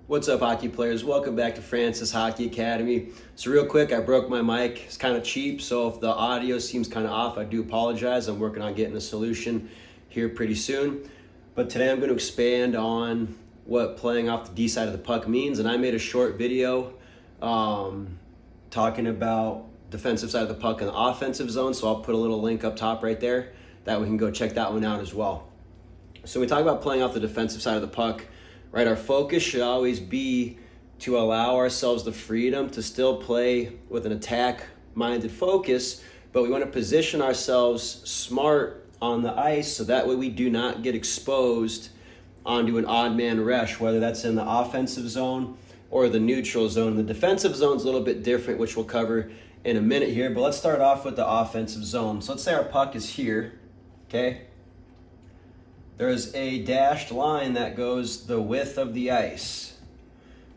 What's up, hockey players? Welcome back to Francis Hockey Academy. So real quick, I broke my mic. It's kind of cheap, so if the audio seems kind of off, I do apologize. I'm working on getting a solution here pretty soon. But today I'm going to expand on what playing off the D side of the puck means. And I made a short video talking about defensive side of the puck and the offensive zone. So I'll put a little link up top right there. That we can go check that one out as well. So we talk about playing off the defensive side of the puck. Right, our focus should always be to allow ourselves the freedom to still play with an attack-minded focus, but we want to position ourselves smart on the ice so that way we do not get exposed onto an odd man rush, whether that's in the offensive zone or the neutral zone. The defensive zone is a little bit different, which we'll cover in a minute here, but let's start off with the offensive zone. So let's say our puck is here, okay? There's a dashed line that goes the width of the ice.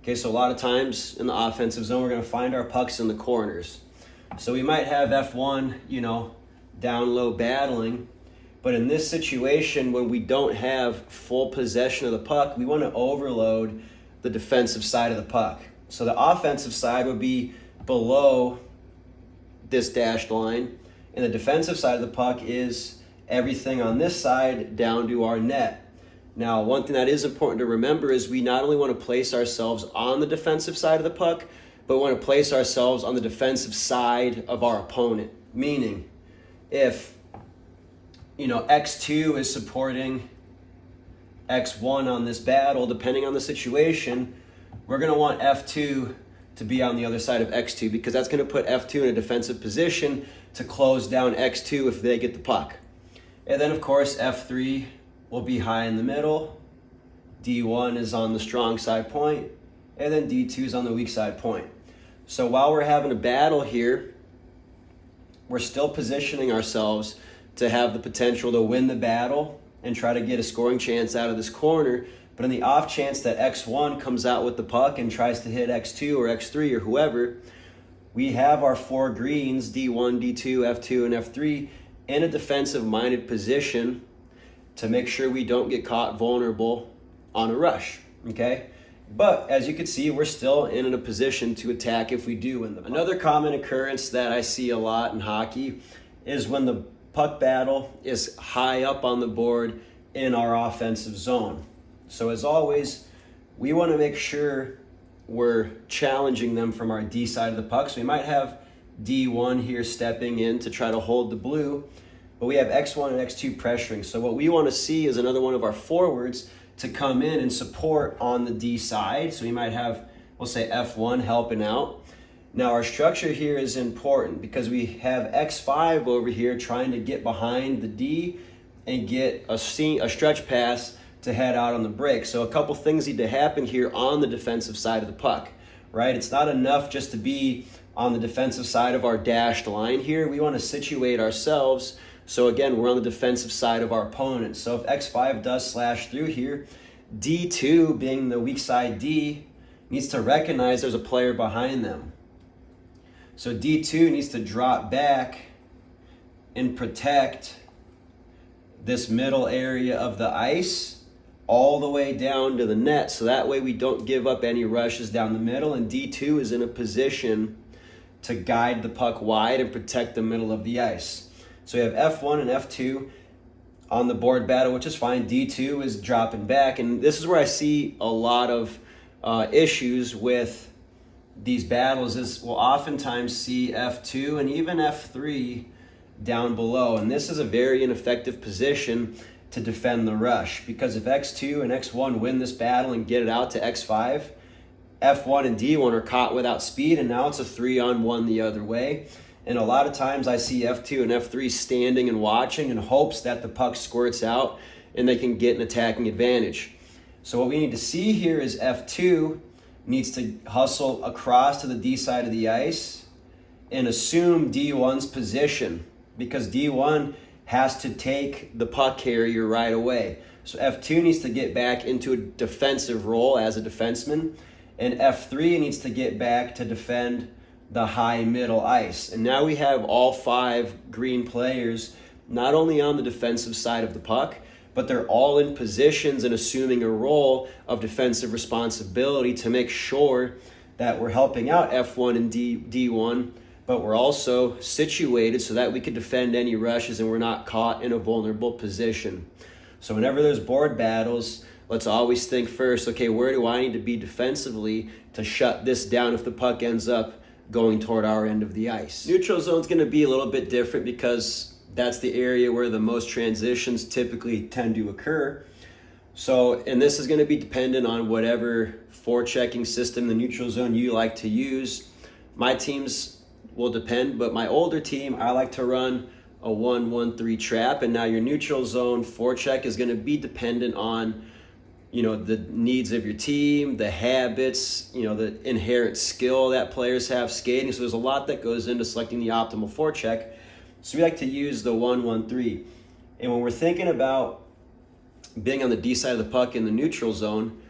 Okay, so a lot of times in the offensive zone, we're going to find our pucks in the corners. So we might have F1, down low battling. But in this situation, when we don't have full possession of the puck, we want to overload the defensive side of the puck. So the offensive side would be below this dashed line, and the defensive side of the puck is everything on this side down to our net. Now, one thing that is important to remember is we not only want to place ourselves on the defensive side of the puck, but we want to place ourselves on the defensive side of our opponent. Meaning, if X2 is supporting X1 on this battle, depending on the situation, we're going to want F2 to be on the other side of X2 because that's going to put F2 in a defensive position to close down X2 if they get the puck. And then, of course, F3 will be high in the middle. D1 is on the strong side point. And then D2 is on the weak side point. So while we're having a battle here, we're still positioning ourselves to have the potential to win the battle and try to get a scoring chance out of this corner. But in the off chance that X1 comes out with the puck and tries to hit X2 or X3 or whoever, we have our four greens, D1, D2, F2, and F3, in a defensive-minded position to make sure we don't get caught vulnerable on a rush, okay? But as you can see, we're still in a position to attack if we do win the puck. Another common occurrence that I see a lot in hockey is when the puck battle is high up on the board in our offensive zone. So as always, we want to make sure we're challenging them from our D side of the puck. So we might have D1 here stepping in to try to hold the blue, but we have X1 and X2 pressuring. So what we want to see is another one of our forwards to come in and support on the D side. So we might have, we'll say F1 helping out. Now our structure here is important because we have X5 over here trying to get behind the D and get a stretch pass to head out on the break. So a couple things need to happen here on the defensive side of the puck, right? It's not enough just to be on the defensive side of our dashed line here. We want to situate ourselves so again, we're on the defensive side of our opponent. So if X5 does slash through here, D2, being the weak side D, needs to recognize there's a player behind them. So D2 needs to drop back and protect this middle area of the ice all the way down to the net. So that way we don't give up any rushes down the middle, and D2 is in a position to guide the puck wide and protect the middle of the ice. So we have F1 and F2 on the board battle, which is fine. D2 is dropping back, and this is where I see a lot of issues with these battles is we'll oftentimes see F2 and even F3 down below, and this is a very ineffective position to defend the rush because if X2 and X1 win this battle and get it out to X5, F1 and D1 are caught without speed, and now it's a 3-on-1 the other way. And a lot of times I see F2 and F3 standing and watching in hopes that the puck squirts out and they can get an attacking advantage. So what we need to see here is F2 needs to hustle across to the D side of the ice and assume D1's position because D1 has to take the puck carrier right away. So F2 needs to get back into a defensive role as a defenseman, and F3 needs to get back to defend the high middle ice. And now we have all five green players not only on the defensive side of the puck, but they're all in positions and assuming a role of defensive responsibility to make sure that we're helping out F1 and D1, but we're also situated so that we can defend any rushes and we're not caught in a vulnerable position. So whenever there's board battles, let's always think first, okay, where do I need to be defensively to shut this down if the puck ends up going toward our end of the ice? Neutral zone is going to be a little bit different because that's the area where the most transitions typically tend to occur. So, and this is going to be dependent on whatever forechecking system, the neutral zone you like to use. My teams will depend, but my older team, I like to run a 1-1-3 trap. And now your neutral zone forecheck is going to be dependent on, you know, the needs of your team, the habits, you know, the inherent skill that players have skating. So there's a lot that goes into selecting the optimal forecheck. So we like to use the 1-1-3. And when we're thinking about being on the D side of the puck in the neutral zone,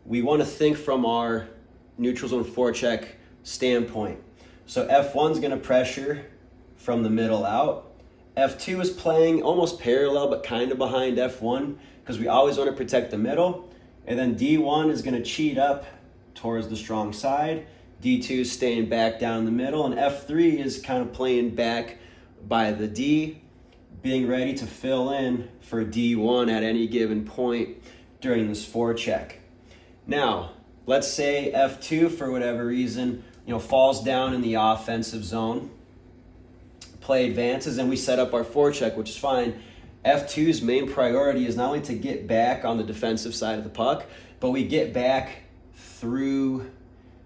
we want to think from our neutral zone forecheck standpoint. So F1 is going to pressure from the middle out. F2 is playing almost parallel but kind of behind F1 because we always want to protect the middle. And then D1 is going to cheat up towards the strong side. D2 is staying back down the middle. And F3 is kind of playing back by the D, being ready to fill in for D1 at any given point during this forecheck. Now, let's say F2, for whatever reason, falls down in the offensive zone. Play advances and we set up our forecheck, which is fine. F2's main priority is not only to get back on the defensive side of the puck, but we get back through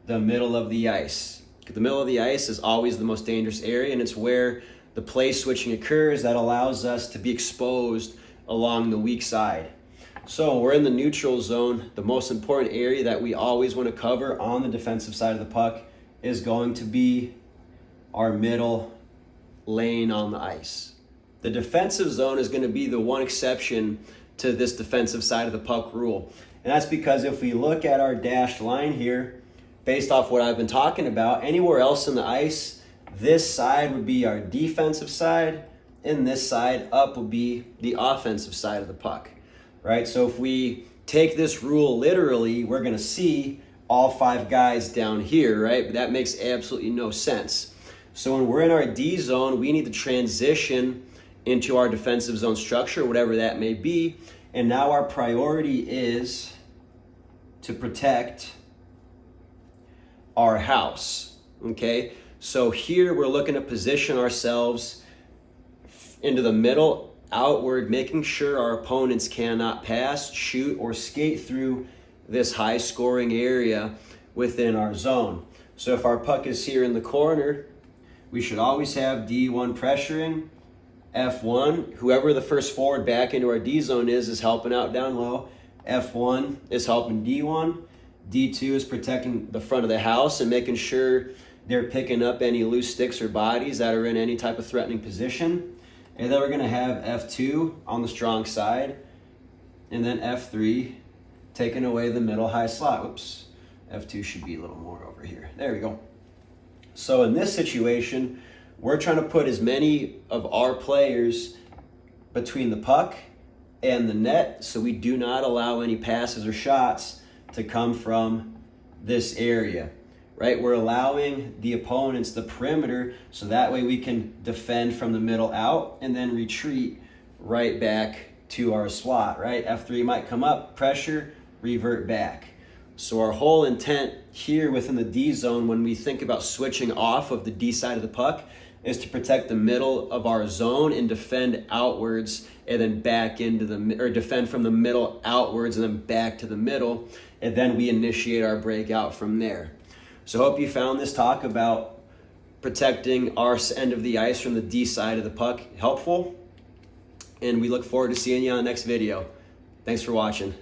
the middle of the ice. The middle of the ice is always the most dangerous area, and it's where the play switching occurs that allows us to be exposed along the weak side. So we're in the neutral zone. The most important area that we always want to cover on the defensive side of the puck is going to be our middle lane on the ice. The defensive zone is going to be the one exception to this defensive side of the puck rule. And that's because if we look at our dashed line here, based off what I've been talking about, anywhere else in the ice, this side would be our defensive side, and this side up would be the offensive side of the puck, right? So if we take this rule literally, we're going to see all 5 guys down here, right? But that makes absolutely no sense. So when we're in our D zone, we need to transition into our defensive zone structure, whatever that may be. And now our priority is to protect our house, okay? So here we're looking to position ourselves into the middle, outward, making sure our opponents cannot pass, shoot, or skate through this high scoring area within our zone. So if our puck is here in the corner, we should always have D1 pressuring. F1, whoever the first forward back into our D zone is helping out down low. F1 is helping D1. D2 is protecting the front of the house and making sure they're picking up any loose sticks or bodies that are in any type of threatening position. And then we're going to have F2 on the strong side. And then F3 taking away the middle high slot. Whoops. F2 should be a little more over here. There we go. So in this situation, we're trying to put as many of our players between the puck and the net so we do not allow any passes or shots to come from this area, right? We're allowing the opponents the perimeter so that way we can defend from the middle out and then retreat right back to our slot, right? F3 might come up, pressure, revert back. So our whole intent here within the D zone when we think about switching off of the D side of the puck is to protect the middle of our zone and defend outwards and then back into or defend from the middle outwards and then back to the middle. And then we initiate our breakout from there. So I hope you found this talk about protecting our end of the ice from the D side of the puck helpful. And we look forward to seeing you on the next video. Thanks for watching.